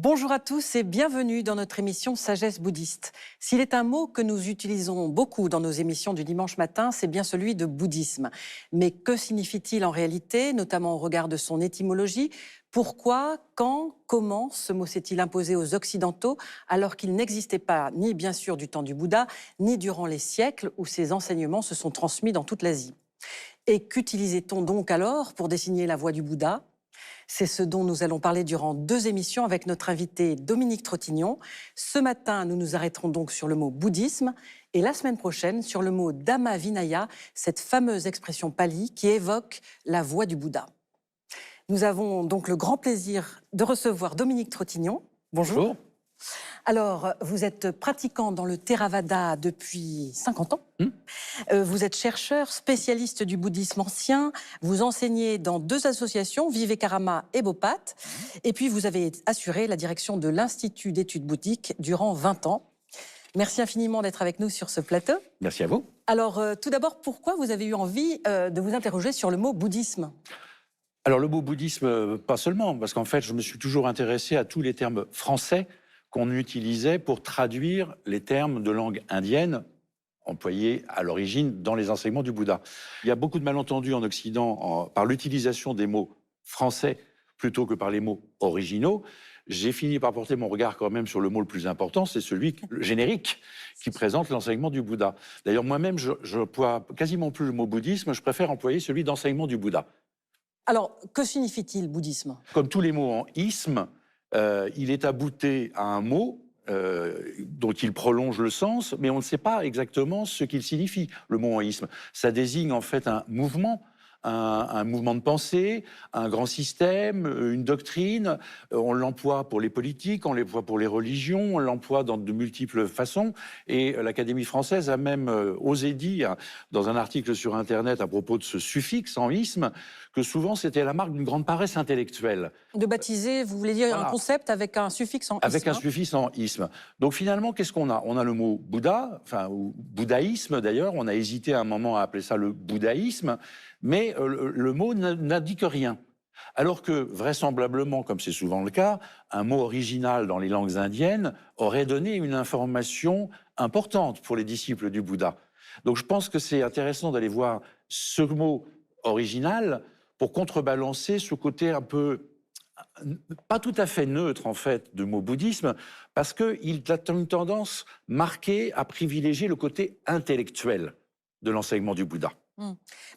Bonjour à tous et bienvenue dans notre émission Sagesse bouddhiste. S'il est un mot que nous utilisons beaucoup dans nos émissions du dimanche matin, c'est bien celui de bouddhisme. Mais que signifie-t-il en réalité, notamment au regard de son étymologie? Pourquoi, quand, comment ce mot s'est-il imposé aux Occidentaux alors qu'il n'existait pas ni bien sûr du temps du Bouddha, ni durant les siècles où ses enseignements se sont transmis dans toute l'Asie? Et qu'utilisait-on donc alors pour désigner la voie du Bouddha? C'est ce dont nous allons parler durant 2 émissions avec notre invité Dominique Trottignon. Ce matin, nous nous arrêterons donc sur le mot bouddhisme et la semaine prochaine sur le mot Dhamma Vinaya, cette fameuse expression pali qui évoque la voie du Bouddha. Nous avons donc le grand plaisir de recevoir Dominique Trottignon. Bonjour. Bonjour. Alors, vous êtes pratiquant dans le Theravada depuis 50 ans. Vous êtes chercheur, spécialiste du bouddhisme ancien. Vous enseignez dans 2 associations, Vivekarama et Bopat. Et puis, vous avez assuré la direction de l'Institut d'études bouddhiques durant 20 ans. Merci infiniment d'être avec nous sur ce plateau. Merci à vous. Alors, tout d'abord, pourquoi vous avez eu envie de vous interroger sur le mot bouddhisme? Alors le mot bouddhisme, pas seulement, parce qu'en fait, je me suis toujours intéressé à tous les termes français qu'on utilisait pour traduire les termes de langue indienne employés à l'origine dans les enseignements du Bouddha. Il y a beaucoup de malentendus en Occident par l'utilisation des mots français plutôt que par les mots originaux. J'ai fini par porter mon regard quand même sur le mot le plus important, c'est celui le générique qui présente l'enseignement du Bouddha. D'ailleurs, moi-même, je n'emploie quasiment plus le mot bouddhisme, je préfère employer celui d'enseignement du Bouddha. Alors, que signifie-t-il, bouddhisme? Comme tous les mots en isme, il est abouté à un mot dont il prolonge le sens, mais on ne sait pas exactement ce qu'il signifie, le mot en isme. Ça désigne en fait un mouvement, un mouvement de pensée, un grand système, une doctrine. On l'emploie pour les politiques, on l'emploie pour les religions, on l'emploie dans de multiples façons. Et l'Académie française a même osé dire, dans un article sur Internet à propos de ce suffixe en isme, que souvent c'était la marque d'une grande paresse intellectuelle. De baptiser, vous voulez dire Voilà. Un concept avec un suffixe en Avec isme, un suffixe en isme. Donc finalement, qu'est-ce qu'on a? On a le mot Bouddha, enfin, ou bouddhaïsme d'ailleurs. On a hésité à un moment à appeler ça le bouddhaïsme, mais le mot n'indique rien. Alors que, vraisemblablement, comme c'est souvent le cas, un mot original dans les langues indiennes aurait donné une information importante pour les disciples du Bouddha. Donc je pense que c'est intéressant d'aller voir ce mot original pour contrebalancer ce côté un peu pas tout à fait neutre, en fait, de mot bouddhisme, parce qu'il a une tendance marquée à privilégier le côté intellectuel de l'enseignement du Bouddha.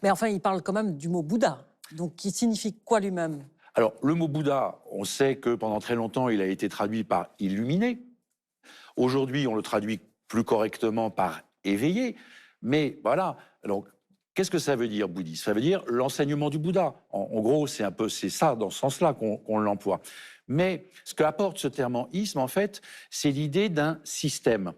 Mais enfin, il parle quand même du mot Bouddha. Donc, qui signifie quoi lui-même? Alors, le mot Bouddha, on sait que pendant très longtemps, il a été traduit par illuminé. Aujourd'hui, on le traduit plus correctement par éveillé. Mais voilà, donc, qu'est-ce que ça veut dire, bouddhisme? Ça veut dire l'enseignement du Bouddha. En gros, c'est ça, dans ce sens-là, qu'on l'emploie. Mais ce qu'apporte ce terme en isme, en fait, c'est l'idée d'un système.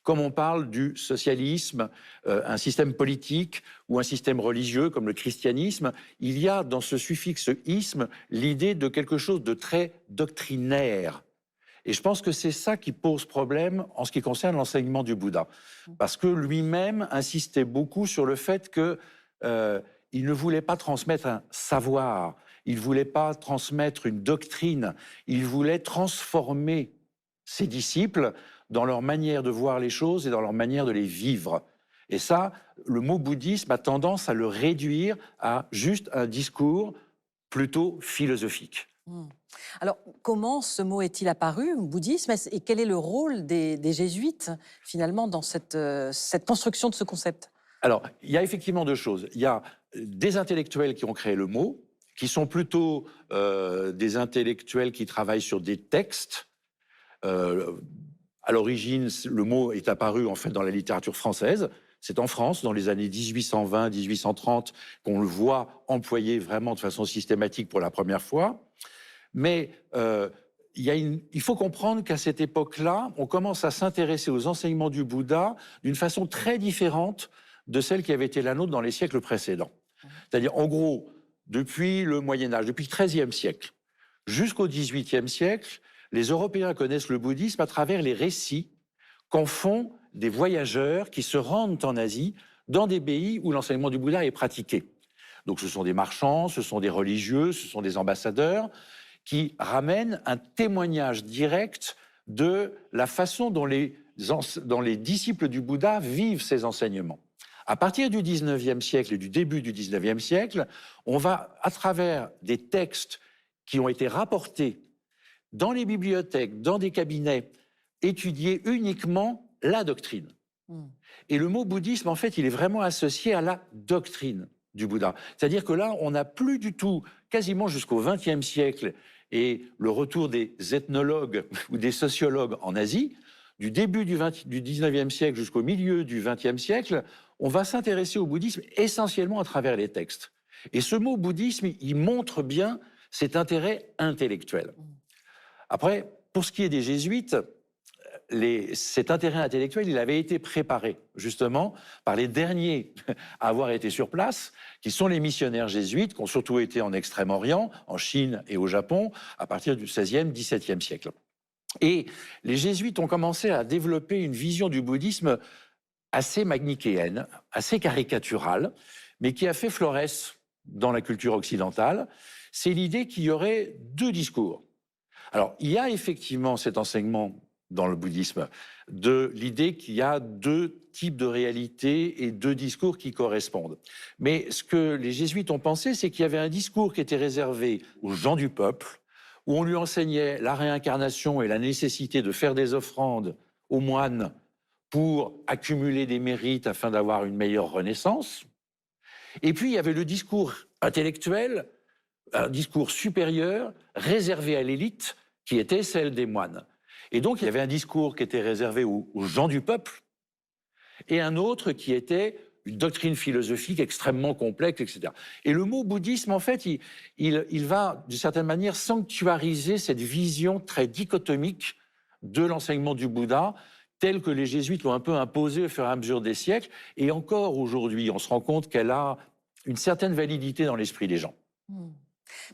Comme on parle du socialisme, un système politique ou un système religieux comme le christianisme, il y a dans ce suffixe isme l'idée de quelque chose de très doctrinaire. Et je pense que c'est ça qui pose problème en ce qui concerne l'enseignement du Bouddha. Parce que lui-même insistait beaucoup sur le fait qu'il ne voulait pas transmettre un savoir, il ne voulait pas transmettre une doctrine, il voulait transformer ses disciples dans leur manière de voir les choses et dans leur manière de les vivre. Et ça, le mot bouddhisme a tendance à le réduire à juste un discours plutôt philosophique. Alors, comment ce mot est-il apparu, bouddhisme, et quel est le rôle des jésuites, finalement, dans cette construction de ce concept? Alors, il y a effectivement 2 choses. Il y a des intellectuels qui ont créé le mot, qui sont plutôt des intellectuels qui travaillent sur des textes. À l'origine, le mot est apparu en fait dans la littérature française. C'est en France, dans les années 1820-1830, qu'on le voit employé vraiment de façon systématique pour la première fois. Mais il faut comprendre qu'à cette époque-là, on commence à s'intéresser aux enseignements du Bouddha d'une façon très différente de celle qui avait été la nôtre dans les siècles précédents. C'est-à-dire, en gros, depuis le Moyen-Âge, depuis le XIIIe siècle, jusqu'au XVIIIe siècle, les Européens connaissent le bouddhisme à travers les récits qu'en font des voyageurs qui se rendent en Asie dans des pays où l'enseignement du Bouddha est pratiqué. Donc ce sont des marchands, ce sont des religieux, ce sont des ambassadeurs qui ramène un témoignage direct de la façon dont les disciples du Bouddha vivent ces enseignements. À partir du 19e siècle et du début du 19e siècle, on va, à travers des textes qui ont été rapportés dans les bibliothèques, dans des cabinets, étudier uniquement la doctrine. Et le mot bouddhisme, en fait, il est vraiment associé à la doctrine du Bouddha. C'est-à-dire que là, on n'a plus du tout, quasiment jusqu'au XXe siècle, et le retour des ethnologues ou des sociologues en Asie, du début du XIXe siècle jusqu'au milieu du XXe siècle, on va s'intéresser au bouddhisme essentiellement à travers les textes. Et ce mot bouddhisme, il montre bien cet intérêt intellectuel. Après, pour ce qui est des jésuites, cet intérêt intellectuel, il avait été préparé justement par les derniers à avoir été sur place, qui sont les missionnaires jésuites, qui ont surtout été en Extrême-Orient, en Chine et au Japon, à partir du XVIe, XVIIe siècle. Et les jésuites ont commencé à développer une vision du bouddhisme assez manichéenne, assez caricaturale, mais qui a fait florès dans la culture occidentale. C'est l'idée qu'il y aurait deux discours. Alors, il y a effectivement cet enseignement dans le bouddhisme, de l'idée qu'il y a deux types de réalités et deux discours qui correspondent. Mais ce que les jésuites ont pensé, c'est qu'il y avait un discours qui était réservé aux gens du peuple, où on lui enseignait la réincarnation et la nécessité de faire des offrandes aux moines pour accumuler des mérites afin d'avoir une meilleure renaissance. Et puis, il y avait le discours intellectuel, un discours supérieur, réservé à l'élite, qui était celle des moines. Et donc, il y avait un discours qui était réservé aux gens du peuple et un autre qui était une doctrine philosophique extrêmement complexe, etc. Et le mot bouddhisme, en fait, il va, d'une certaine manière, sanctuariser cette vision très dichotomique de l'enseignement du Bouddha, tel que les jésuites l'ont un peu imposé au fur et à mesure des siècles. Et encore aujourd'hui, on se rend compte qu'elle a une certaine validité dans l'esprit des gens.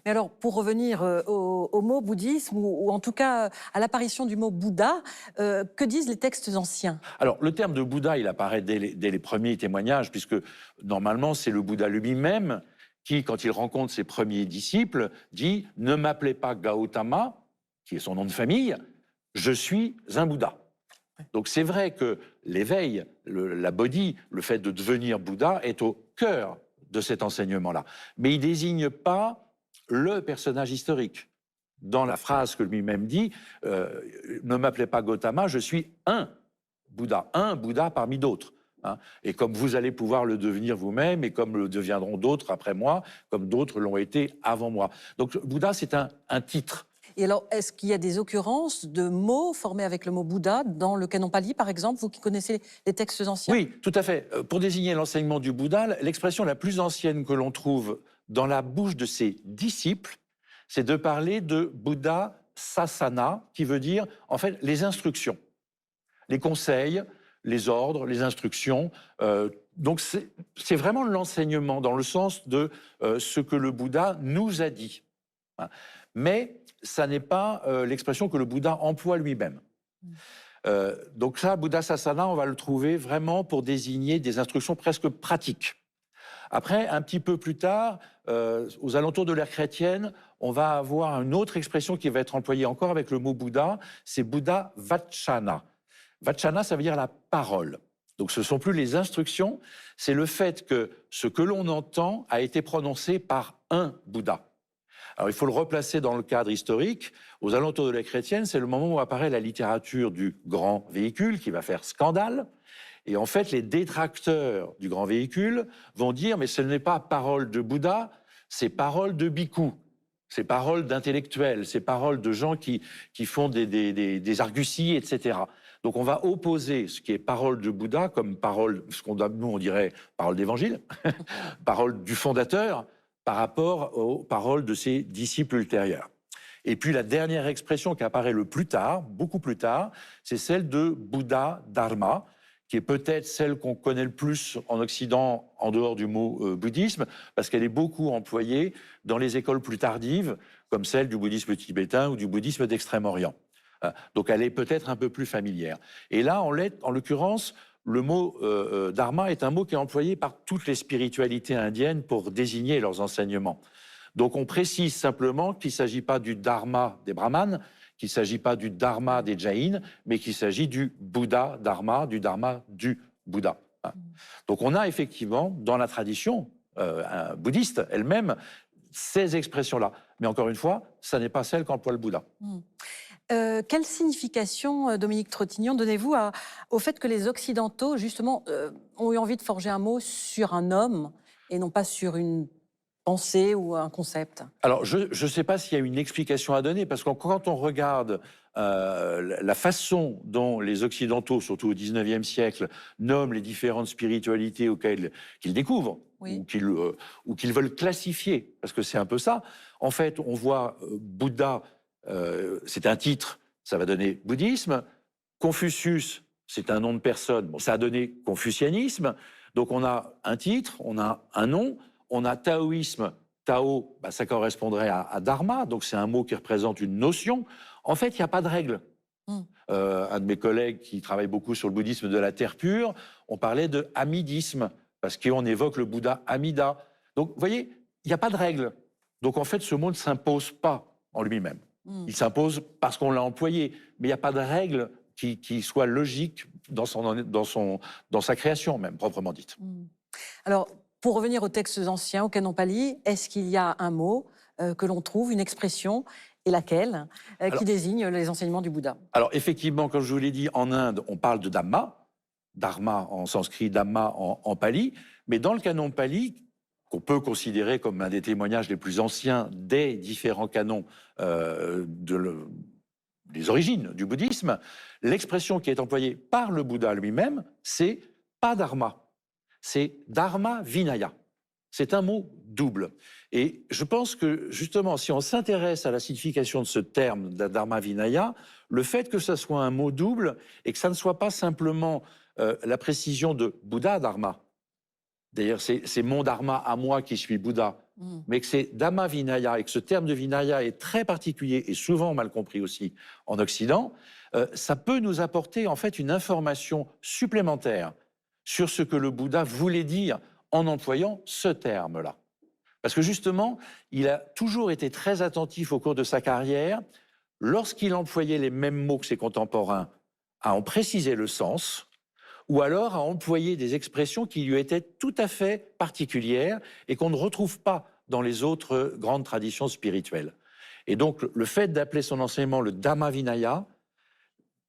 Mais alors, pour revenir au mot bouddhisme, ou en tout cas à l'apparition du mot Bouddha, que disent les textes anciens? Alors, le terme de Bouddha, il apparaît dès les premiers témoignages, puisque normalement, c'est le Bouddha lui-même qui, quand il rencontre ses premiers disciples, dit « Ne m'appelez pas Gautama », qui est son nom de famille, « je suis un Bouddha ». Donc c'est vrai que l'éveil, la bodhi, le fait de devenir Bouddha est au cœur de cet enseignement-là. Mais il ne désigne pas le personnage historique. Dans la phrase que lui-même dit, ne m'appelez pas Gautama, je suis un Bouddha parmi d'autres. Hein. Et comme vous allez pouvoir le devenir vous-même, et comme le deviendront d'autres après moi, comme d'autres l'ont été avant moi. Donc Bouddha, c'est un titre. Et alors, est-ce qu'il y a des occurrences de mots formés avec le mot Bouddha dans le canon pali, par exemple, vous qui connaissez les textes anciens? Oui, tout à fait. Pour désigner l'enseignement du Bouddha, l'expression la plus ancienne que l'on trouve dans la bouche de ses disciples, c'est de parler de Bouddha Sasana, qui veut dire, en fait, les instructions, les conseils, les ordres, les instructions. Donc, c'est vraiment l'enseignement dans le sens de ce que le Bouddha nous a dit. Mais ça n'est pas l'expression que le Bouddha emploie lui-même. Donc ça, Bouddha Sasana, on va le trouver vraiment pour désigner des instructions presque pratiques. Après, un petit peu plus tard, aux alentours de l'ère chrétienne, on va avoir une autre expression qui va être employée encore avec le mot Bouddha, c'est Bouddha Vachana. Vachana, ça veut dire la parole. Donc ce ne sont plus les instructions, c'est le fait que ce que l'on entend a été prononcé par un Bouddha. Alors il faut le replacer dans le cadre historique. Aux alentours de l'ère chrétienne, c'est le moment où apparaît la littérature du grand véhicule qui va faire scandale. Et en fait, les détracteurs du grand véhicule vont dire « mais ce n'est pas parole de Bouddha, c'est parole de bhikkhu, c'est parole d'intellectuels, c'est parole de gens qui font des arguties, etc. » Donc on va opposer ce qui est parole de Bouddha comme parole, nous on dirait parole d'évangile, parole du fondateur, par rapport aux paroles de ses disciples ultérieurs. Et puis la dernière expression qui apparaît le plus tard, beaucoup plus tard, c'est celle de Bouddha Dharma, qui est peut-être celle qu'on connaît le plus en Occident, en dehors du mot bouddhisme, parce qu'elle est beaucoup employée dans les écoles plus tardives, comme celle du bouddhisme tibétain ou du bouddhisme d'Extrême-Orient. Donc elle est peut-être un peu plus familière. Et là, en l'occurrence, le mot dharma est un mot qui est employé par toutes les spiritualités indiennes pour désigner leurs enseignements. Donc on précise simplement qu'il ne s'agit pas du dharma des brahmanes, qu'il ne s'agit pas du dharma des jaïns, mais qu'il s'agit du Bouddha dharma, du dharma du Bouddha. Donc on a effectivement, dans la tradition bouddhiste elle-même, ces expressions-là. Mais encore une fois, ça n'est pas celle qu'emploie le Bouddha. Quelle signification, Dominique Trottignon, donnez-vous au fait que les Occidentaux, justement, ont eu envie de forger un mot sur un homme et non pas sur une pensée ou un concept? Alors, je ne sais pas s'il y a une explication à donner, parce que quand on regarde la façon dont les Occidentaux, surtout au XIXe siècle, nomment les différentes spiritualités auxquelles qu'ils découvrent, Oui. ou qu'ils veulent classifier, parce que c'est un peu ça. En fait, on voit Bouddha, c'est un titre, ça va donner bouddhisme. Confucius, c'est un nom de personne, bon, ça a donné confucianisme. Donc on a un titre, on a un nom, on a taoïsme. Tao, bah, ça correspondrait à dharma, donc c'est un mot qui représente une notion. En fait, il n'y a pas de règle. Un de mes collègues qui travaille beaucoup sur le bouddhisme de la terre pure, on parlait de amidisme, parce qu'on évoque le Bouddha Amida. Donc, vous voyez, il n'y a pas de règle. Donc, en fait, ce mot ne s'impose pas en lui-même. Il s'impose parce qu'on l'a employé, mais il n'y a pas de règle qui soit logique dans sa création, même, proprement dite. Alors, pour revenir aux textes anciens, au canon pali, est-ce qu'il y a un mot que l'on trouve, une expression, et laquelle, qui désigne les enseignements du Bouddha? Alors, effectivement, comme je vous l'ai dit, en Inde, on parle de Dhamma, Dharma en sanskrit, Dhamma en pali, mais dans le canon pali, qu'on peut considérer comme un des témoignages les plus anciens des différents canons des origines du bouddhisme, l'expression qui est employée par le Bouddha lui-même, c'est pas Dharma, c'est Dharma Vinaya. C'est un mot double. Et je pense que, justement, si on s'intéresse à la signification de ce terme, de la Dharma Vinaya, le fait que ce soit un mot double et que ça ne soit pas simplement la précision de Bouddha Dharma, d'ailleurs c'est mon Dharma à moi qui suis Bouddha, mais que c'est Dhamma Vinaya et que ce terme de Vinaya est très particulier et souvent mal compris aussi en Occident, ça peut nous apporter en fait une information supplémentaire sur ce que le Bouddha voulait dire en employant ce terme-là. Parce que justement, il a toujours été très attentif au cours de sa carrière, lorsqu'il employait les mêmes mots que ses contemporains, à en préciser le sens, ou alors à employer des expressions qui lui étaient tout à fait particulières et qu'on ne retrouve pas dans les autres grandes traditions spirituelles. Et donc, le fait d'appeler son enseignement le Dhamma Vinaya,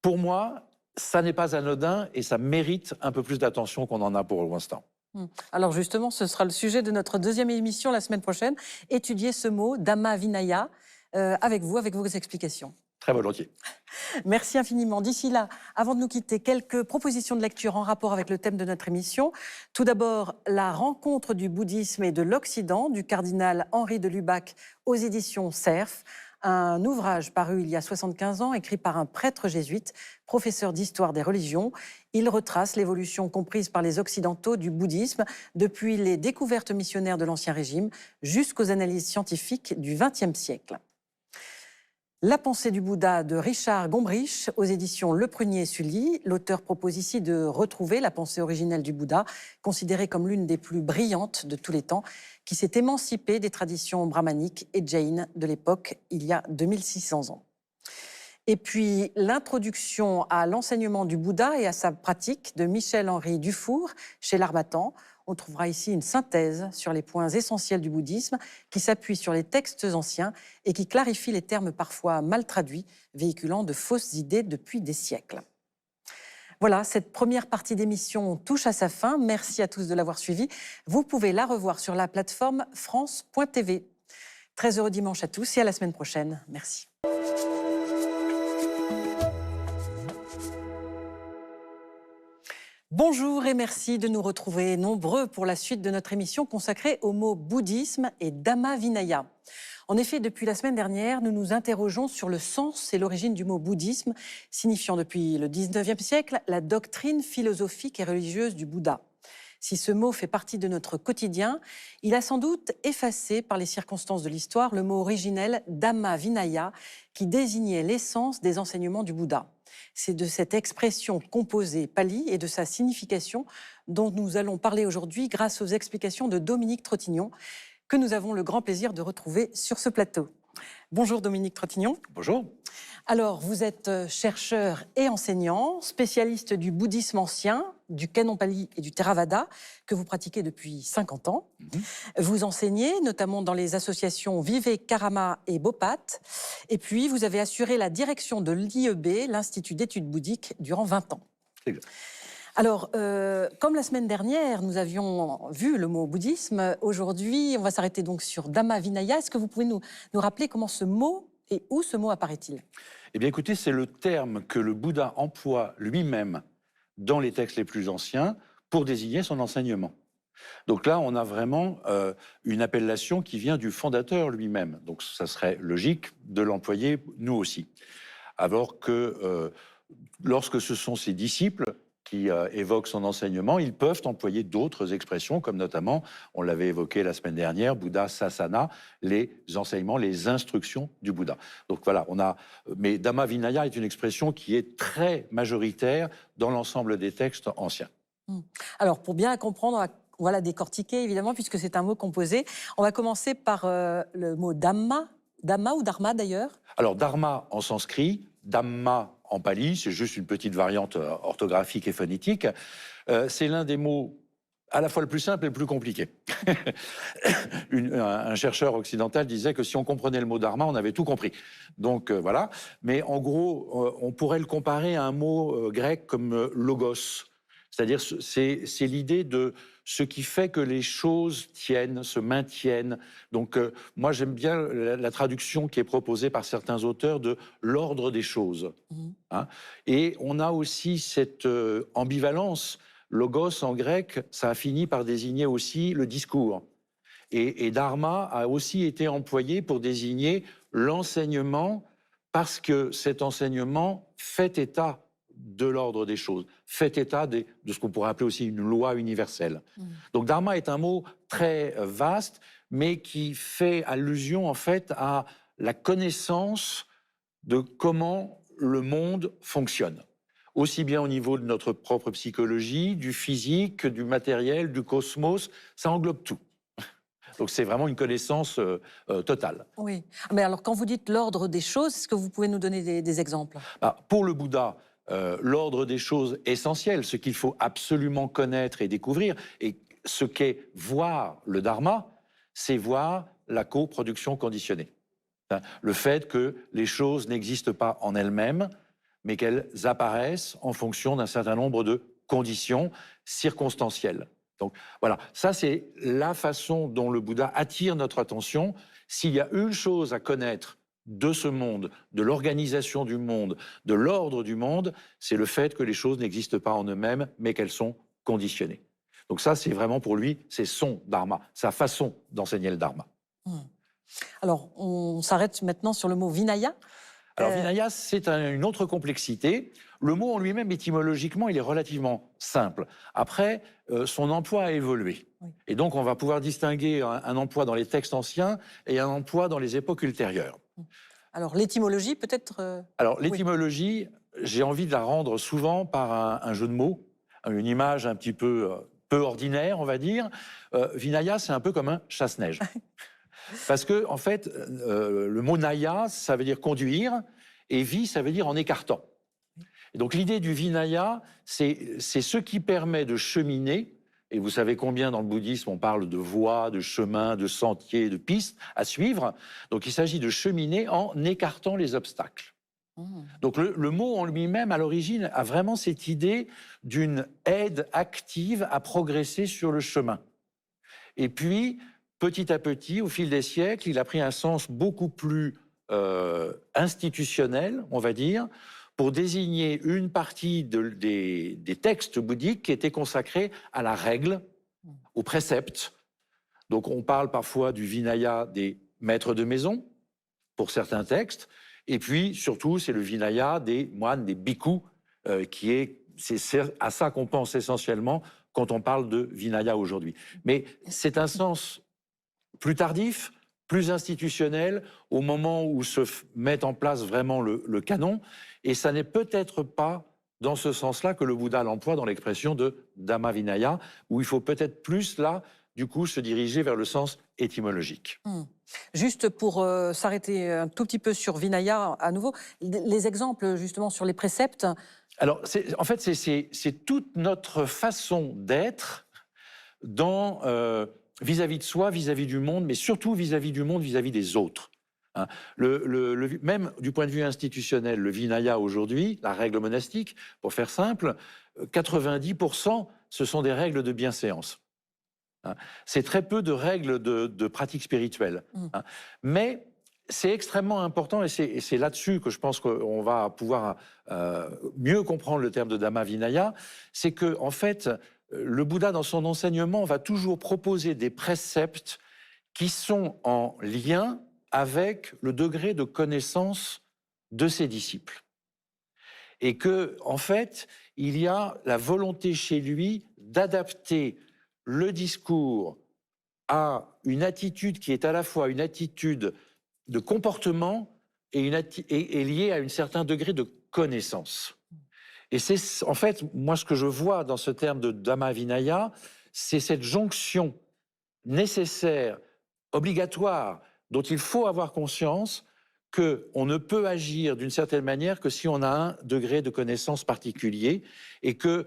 pour moi, ça n'est pas anodin et ça mérite un peu plus d'attention qu'on en a pour l'instant. Alors justement, ce sera le sujet de notre deuxième émission la semaine prochaine. Étudier ce mot, Dhamma Vinaya, avec vous, avec vos explications. Très volontiers. Merci infiniment. D'ici là, avant de nous quitter, quelques propositions de lecture en rapport avec le thème de notre émission. Tout d'abord, La rencontre du bouddhisme et de l'Occident du cardinal Henri de Lubac aux éditions Cerf. Un ouvrage paru il y a 75 ans, écrit par un prêtre jésuite, professeur d'histoire des religions. Il retrace l'évolution comprise par les Occidentaux du bouddhisme depuis les découvertes missionnaires de l'Ancien Régime jusqu'aux analyses scientifiques du XXe siècle. La pensée du Bouddha de Richard Gombrich aux éditions Le Prunier-Sully. L'auteur propose ici de retrouver la pensée originelle du Bouddha, considérée comme l'une des plus brillantes de tous les temps, qui s'est émancipée des traditions brahmaniques et jaïnes de l'époque, il y a 2600 ans. Et puis, l'introduction à l'enseignement du Bouddha et à sa pratique de Michel-Henri Dufour chez l'Harmattan. On trouvera ici une synthèse sur les points essentiels du bouddhisme qui s'appuie sur les textes anciens et qui clarifie les termes parfois mal traduits, véhiculant de fausses idées depuis des siècles. Voilà, cette première partie d'émission touche à sa fin. Merci à tous de l'avoir suivie. Vous pouvez la revoir sur la plateforme France.tv. Très heureux dimanche à tous et à la semaine prochaine. Merci. Bonjour et merci de nous retrouver nombreux pour la suite de notre émission consacrée aux mots bouddhisme et Dhamma Vinaya. En effet, depuis la semaine dernière, nous nous interrogeons sur le sens et l'origine du mot bouddhisme, signifiant depuis le XIXe siècle la doctrine philosophique et religieuse du Bouddha. Si ce mot fait partie de notre quotidien, il a sans doute effacé par les circonstances de l'histoire le mot originel Dhamma Vinaya qui désignait l'essence des enseignements du Bouddha. C'est de cette expression composée pali et de sa signification dont nous allons parler aujourd'hui grâce aux explications de Dominique Trottignon, que nous avons le grand plaisir de retrouver sur ce plateau. Bonjour Dominique Trottignon. Bonjour. Alors, vous êtes chercheur et enseignant, spécialiste du bouddhisme ancien, du Canon Pali et du Theravada, que vous pratiquez depuis 50 ans. Vous enseignez notamment dans les associations Vive Karama et Bopat. Et puis, vous avez assuré la direction de l'IEB, l'Institut d'études bouddhiques, durant 20 ans. Exact. Alors, comme la semaine dernière, nous avions vu le mot bouddhisme, aujourd'hui, on va s'arrêter donc sur Dhamma Vinaya. Est-ce que vous pouvez nous rappeler comment ce mot et où ce mot apparaît-il? Eh bien, écoutez, c'est le terme que le Bouddha emploie lui-même dans les textes les plus anciens pour désigner son enseignement. Donc là, on a vraiment une appellation qui vient du fondateur lui-même. Donc ça serait logique de l'employer nous aussi. Alors que lorsque ce sont ses disciples qui évoquent son enseignement, ils peuvent employer d'autres expressions, comme notamment, on l'avait évoqué la semaine dernière, Bouddha Sasana, les enseignements, les instructions du Bouddha. Donc voilà, on a. Mais Dhamma Vinaya est une expression qui est très majoritaire dans l'ensemble des textes anciens. Alors, pour bien comprendre, on va la décortiquer, évidemment, puisque c'est un mot composé. On va commencer par le mot Dhamma. Dhamma ou Dharma, d'ailleurs? Alors, Dharma en sanskrit, Dhamma en pali, c'est juste une petite variante orthographique et phonétique. C'est l'un des mots à la fois le plus simple et le plus compliqué. Un chercheur occidental disait que si on comprenait le mot dharma, on avait tout compris. Donc voilà. Mais en gros, on pourrait le comparer à un mot grec comme logos. C'est-à-dire, c'est l'idée de ce qui fait que les choses tiennent, se maintiennent. Donc, moi, j'aime bien la traduction qui est proposée par certains auteurs de l'ordre des choses. Hein. Et on a aussi cette ambivalence. Logos, en grec, ça a fini par désigner aussi le discours. Et dharma a aussi été employé pour désigner l'enseignement, parce que cet enseignement fait état de l'ordre des choses, fait état de ce qu'on pourrait appeler aussi une loi universelle. Donc dharma est un mot très vaste, mais qui fait allusion en fait à la connaissance de comment le monde fonctionne, aussi bien au niveau de notre propre psychologie, du physique, du matériel, du cosmos, ça englobe tout. Donc c'est vraiment une connaissance totale. Oui. Mais alors, quand vous dites l'ordre des choses, est-ce que vous pouvez nous donner des exemples? Pour le Bouddha, l'ordre des choses essentielles, ce qu'il faut absolument connaître et découvrir, et ce qu'est voir le dharma, c'est voir la coproduction conditionnée. Le fait que les choses n'existent pas en elles-mêmes, mais qu'elles apparaissent en fonction d'un certain nombre de conditions circonstancielles. Donc voilà, ça c'est la façon dont le Bouddha attire notre attention. S'il y a une chose à connaître de ce monde, de l'organisation du monde, de l'ordre du monde, c'est le fait que les choses n'existent pas en eux-mêmes, mais qu'elles sont conditionnées. Donc ça, c'est vraiment pour lui, c'est son dharma, sa façon d'enseigner le dharma. Alors, on s'arrête maintenant sur le mot Vinaya. Alors Vinaya, c'est une autre complexité. Le mot en lui-même, étymologiquement, il est relativement simple. Après, son emploi a évolué. Oui. Et donc, on va pouvoir distinguer un emploi dans les textes anciens et un emploi dans les époques ultérieures. Alors, l'étymologie, peut-être Alors, l'étymologie, j'ai envie de la rendre souvent par un jeu de mots, une image un petit peu ordinaire, on va dire. Vinaya, c'est un peu comme un chasse-neige. Parce que, en fait, le mot naya, ça veut dire conduire, et vi, ça veut dire en écartant. Et donc, l'idée du vinaya, c'est ce qui permet de cheminer. Et vous savez combien dans le bouddhisme on parle de voies, de chemins, de sentiers, de pistes à suivre. Donc il s'agit de cheminer en écartant les obstacles. Donc le mot en lui-même, à l'origine, a vraiment cette idée d'une aide active à progresser sur le chemin. Et puis, petit à petit, au fil des siècles, il a pris un sens beaucoup plus institutionnel, on va dire, pour désigner une partie des textes bouddhiques qui étaient consacrés à la règle, au précepte. Donc on parle parfois du Vinaya des maîtres de maison, pour certains textes, et puis surtout c'est le Vinaya des moines, des bhikkhus, c'est à ça qu'on pense essentiellement quand on parle de Vinaya aujourd'hui. Mais c'est un sens plus tardif, plus institutionnel, au moment où se met en place vraiment le canon. Et ça n'est peut-être pas dans ce sens-là que le Bouddha l'emploie dans l'expression de Dhamma Vinaya, où il faut peut-être plus, là, du coup, se diriger vers le sens étymologique. Juste pour s'arrêter un tout petit peu sur Vinaya à nouveau, les exemples justement sur les préceptes. Alors, en fait, c'est toute notre façon d'être dans vis-à-vis de soi, vis-à-vis du monde, mais surtout vis-à-vis du monde, vis-à-vis des autres. Hein. Même du point de vue institutionnel, le Vinaya aujourd'hui, la règle monastique, pour faire simple, 90%, ce sont des règles de bienséance. Hein. C'est très peu de règles de pratique spirituelle. Hein. Mais c'est extrêmement important, et c'est là-dessus que je pense qu'on va pouvoir mieux comprendre le terme de Dhamma Vinaya, c'est que, en fait, le Bouddha, dans son enseignement, va toujours proposer des préceptes qui sont en lien avec le degré de connaissance de ses disciples. Et que, en fait, il y a la volonté chez lui d'adapter le discours à une attitude qui est à la fois une attitude de comportement et liée à un certain degré de connaissance. Et c'est, en fait, moi, ce que je vois dans ce terme de Dhamma Vinaya, c'est cette jonction nécessaire, obligatoire, dont il faut avoir conscience qu'on ne peut agir d'une certaine manière que si on a un degré de connaissance particulier et que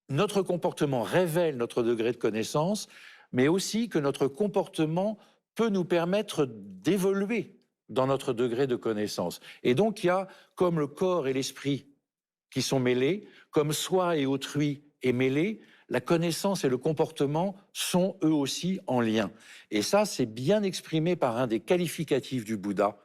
notre comportement révèle notre degré de connaissance, mais aussi que notre comportement peut nous permettre d'évoluer dans notre degré de connaissance. Et donc, il y a comme le corps et l'esprit qui sont mêlés, comme soi et autrui est mêlé, la connaissance et le comportement sont eux aussi en lien. Et ça, c'est bien exprimé par un des qualificatifs du Bouddha.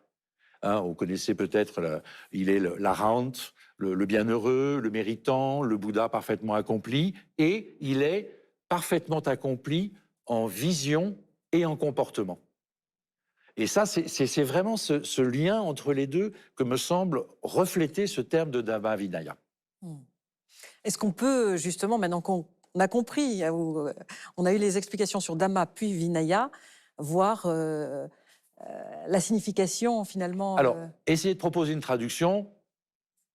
Hein, vous connaissez peut-être, il est l'Arahant, le bienheureux, le méritant, le Bouddha parfaitement accompli, et il est parfaitement accompli en vision et en comportement. Et ça, c'est vraiment ce lien entre les deux que me semble refléter ce terme de Dhamma Vinaya. Est-ce qu'on peut, justement, maintenant qu'on a compris, on a eu les explications sur Dhamma puis Vinaya, voir la signification finalement... Alors, essayer de proposer une traduction,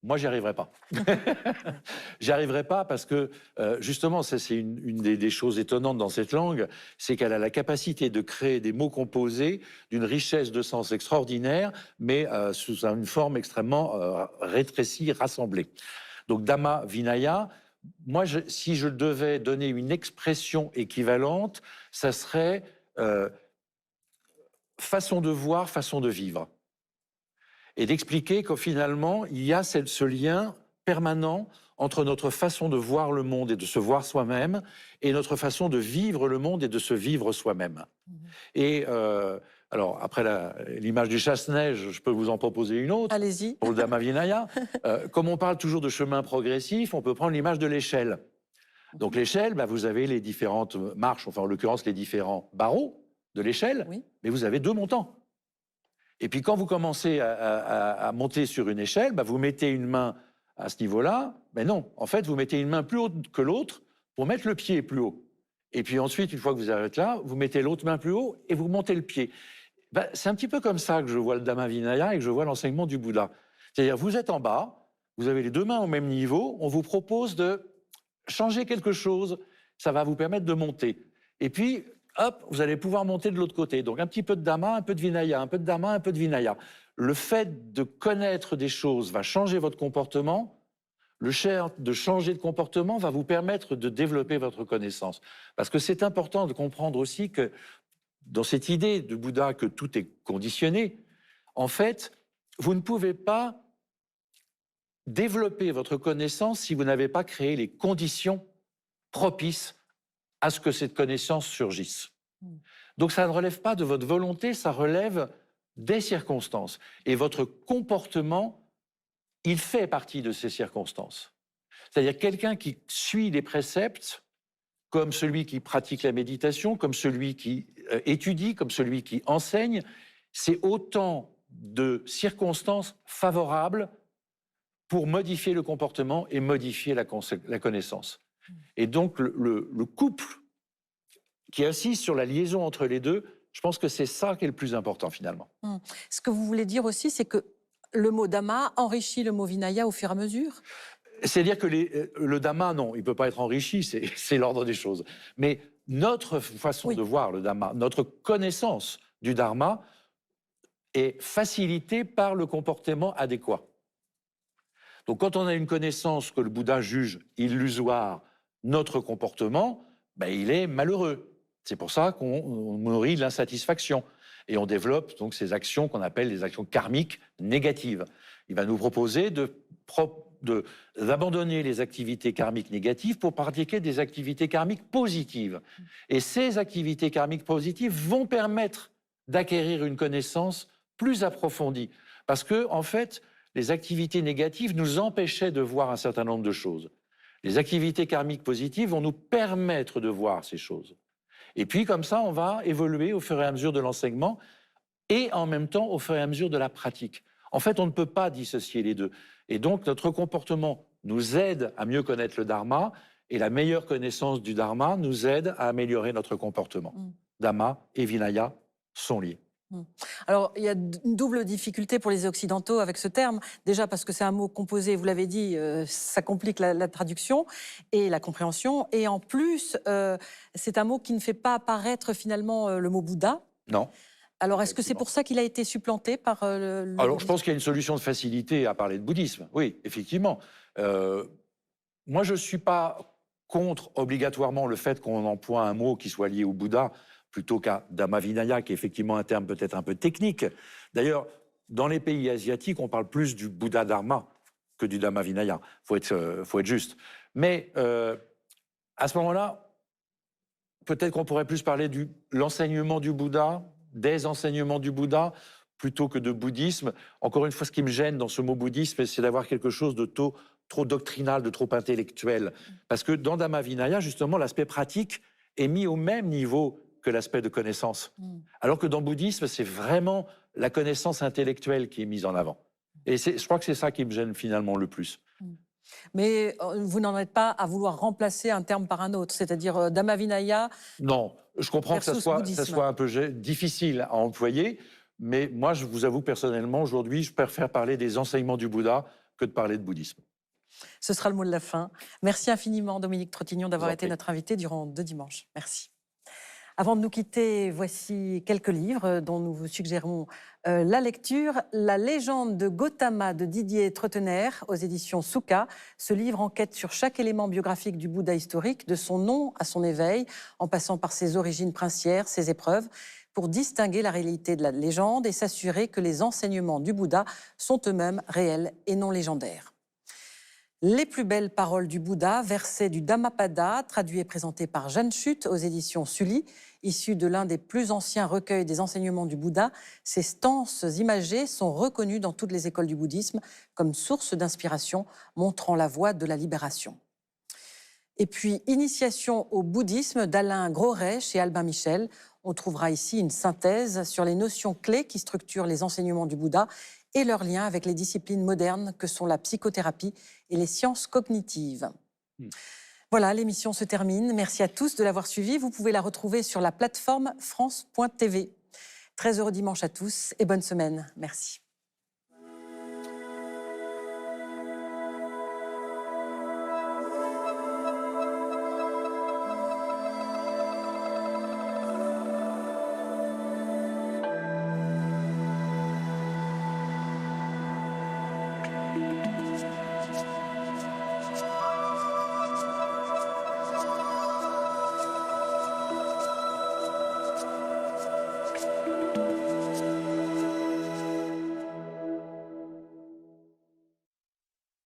moi, j'y arriverai pas. J'y arriverai pas parce que, justement, ça, c'est une des choses étonnantes dans cette langue, c'est qu'elle a la capacité de créer des mots composés d'une richesse de sens extraordinaire, mais sous une forme extrêmement rétrécie, rassemblée. Donc, Dhamma Vinaya, moi, si je devais donner une expression équivalente, ça serait façon de voir, façon de vivre. Et d'expliquer que finalement, il y a ce lien permanent entre notre façon de voir le monde et de se voir soi-même et notre façon de vivre le monde et de se vivre soi-même. Et alors, après l'image du chasse-neige, je peux vous en proposer une autre. Allez-y. Pour le Dhamma Vinaya. Comme on parle toujours de chemin progressif, on peut prendre l'image de l'échelle. Donc l'échelle, vous avez les différentes marches, enfin en l'occurrence les différents barreaux de l'échelle, oui. Mais vous avez deux montants. Et puis quand vous commencez à monter sur une échelle, vous mettez une main à ce niveau-là, mais non, en fait vous mettez une main plus haute que l'autre pour mettre le pied plus haut. Et puis ensuite, une fois que vous êtes là, vous mettez l'autre main plus haut et vous montez le pied. C'est un petit peu comme ça que je vois le Dhamma Vinaya et que je vois l'enseignement du Bouddha. C'est-à-dire, vous êtes en bas, vous avez les deux mains au même niveau, on vous propose de changer quelque chose, ça va vous permettre de monter. Et puis, hop, vous allez pouvoir monter de l'autre côté. Donc, un petit peu de Dhamma, un peu de Vinaya, un peu de Dhamma, un peu de Vinaya. Le fait de connaître des choses va changer votre comportement. Le fait de changer de comportement va vous permettre de développer votre connaissance. Parce que c'est important de comprendre aussi que dans cette idée de Bouddha que tout est conditionné, en fait, vous ne pouvez pas développer votre connaissance si vous n'avez pas créé les conditions propices à ce que cette connaissance surgisse. Donc ça ne relève pas de votre volonté, ça relève des circonstances. Et votre comportement, il fait partie de ces circonstances. C'est-à-dire quelqu'un qui suit les préceptes, comme celui qui pratique la méditation, comme celui qui étudie, comme celui qui enseigne, c'est autant de circonstances favorables pour modifier le comportement et modifier la connaissance. Et donc, le couple qui insiste sur la liaison entre les deux, je pense que c'est ça qui est le plus important, finalement. Ce que vous voulez dire aussi, c'est que le mot Dhamma enrichit le mot Vinaya au fur et à mesure? C'est-à-dire que le Dhamma, non, il ne peut pas être enrichi, c'est l'ordre des choses. Mais notre façon Oui. de voir le Dharma, notre connaissance du Dharma est facilitée par le comportement adéquat. Donc quand on a une connaissance que le Bouddha juge illusoire, notre comportement, ben, il est malheureux. C'est pour ça qu'on nourrit l'insatisfaction. Et on développe donc ces actions qu'on appelle les actions karmiques négatives. Il va nous proposer d'abandonner les activités karmiques négatives pour pratiquer des activités karmiques positives. Et ces activités karmiques positives vont permettre d'acquérir une connaissance plus approfondie. Parce que, en fait, les activités négatives nous empêchaient de voir un certain nombre de choses. Les activités karmiques positives vont nous permettre de voir ces choses. Et puis, comme ça, on va évoluer au fur et à mesure de l'enseignement et en même temps au fur et à mesure de la pratique. En fait, on ne peut pas dissocier les deux. Et donc, notre comportement nous aide à mieux connaître le Dharma et la meilleure connaissance du Dharma nous aide à améliorer notre comportement. Dhamma et Vinaya sont liés. Alors, il y a une double difficulté pour les Occidentaux avec ce terme. Déjà parce que c'est un mot composé, vous l'avez dit, ça complique la traduction et la compréhension. Et en plus, c'est un mot qui ne fait pas apparaître finalement le mot Bouddha. Non. Alors, est-ce que c'est pour ça qu'il a été supplanté par le Alors, je pense qu'il y a une solution de facilité à parler de bouddhisme. Oui, effectivement. Moi, je ne suis pas contre obligatoirement le fait qu'on emploie un mot qui soit lié au Bouddha plutôt qu'à Dhamma Vinaya, qui est effectivement un terme peut-être un peu technique. D'ailleurs, dans les pays asiatiques, on parle plus du Bouddha Dharma que du Dhamma Vinaya. Faut être juste. Mais à ce moment-là, peut-être qu'on pourrait plus parler de l'enseignement du Bouddha, des enseignements du Bouddha, plutôt que de bouddhisme. Encore une fois, ce qui me gêne dans ce mot bouddhisme, c'est d'avoir quelque chose de trop doctrinal, de trop intellectuel. Parce que dans Dhamma Vinaya, justement, l'aspect pratique est mis au même niveau que l'aspect de connaissance. Alors que dans le bouddhisme, c'est vraiment la connaissance intellectuelle qui est mise en avant. Et je crois que c'est ça qui me gêne finalement le plus. Mais vous n'en êtes pas à vouloir remplacer un terme par un autre, c'est-à-dire Dhamma Vinaya. Non, je comprends que ça soit un peu difficile à employer, mais moi, je vous avoue personnellement, aujourd'hui, je préfère parler des enseignements du Bouddha que de parler de bouddhisme. Ce sera le mot de la fin. Merci infiniment, Dominique Trottignon, d'avoir été notre invité durant 2 dimanches. Merci. Avant de nous quitter, voici quelques livres dont nous vous suggérons la lecture. La légende de Gautama de Didier Trottener aux éditions Sukha. Ce livre enquête sur chaque élément biographique du Bouddha historique, de son nom à son éveil, en passant par ses origines princières, ses épreuves, pour distinguer la réalité de la légende et s'assurer que les enseignements du Bouddha sont eux-mêmes réels et non légendaires. Les plus belles paroles du Bouddha, versets du Dhammapada, traduit et présenté par Jeanne Chute aux éditions Sully, issu de l'un des plus anciens recueils des enseignements du Bouddha. Ces stances imagées sont reconnues dans toutes les écoles du bouddhisme comme source d'inspiration, montrant la voie de la libération. Et puis, Initiation au bouddhisme d'Alain Groret chez Albin Michel. On trouvera ici une synthèse sur les notions clés qui structurent les enseignements du Bouddha et leur lien avec les disciplines modernes que sont la psychothérapie et les sciences cognitives. Voilà, l'émission se termine. Merci à tous de l'avoir suivie. Vous pouvez la retrouver sur la plateforme France.tv. Très heureux dimanche à tous et bonne semaine. Merci.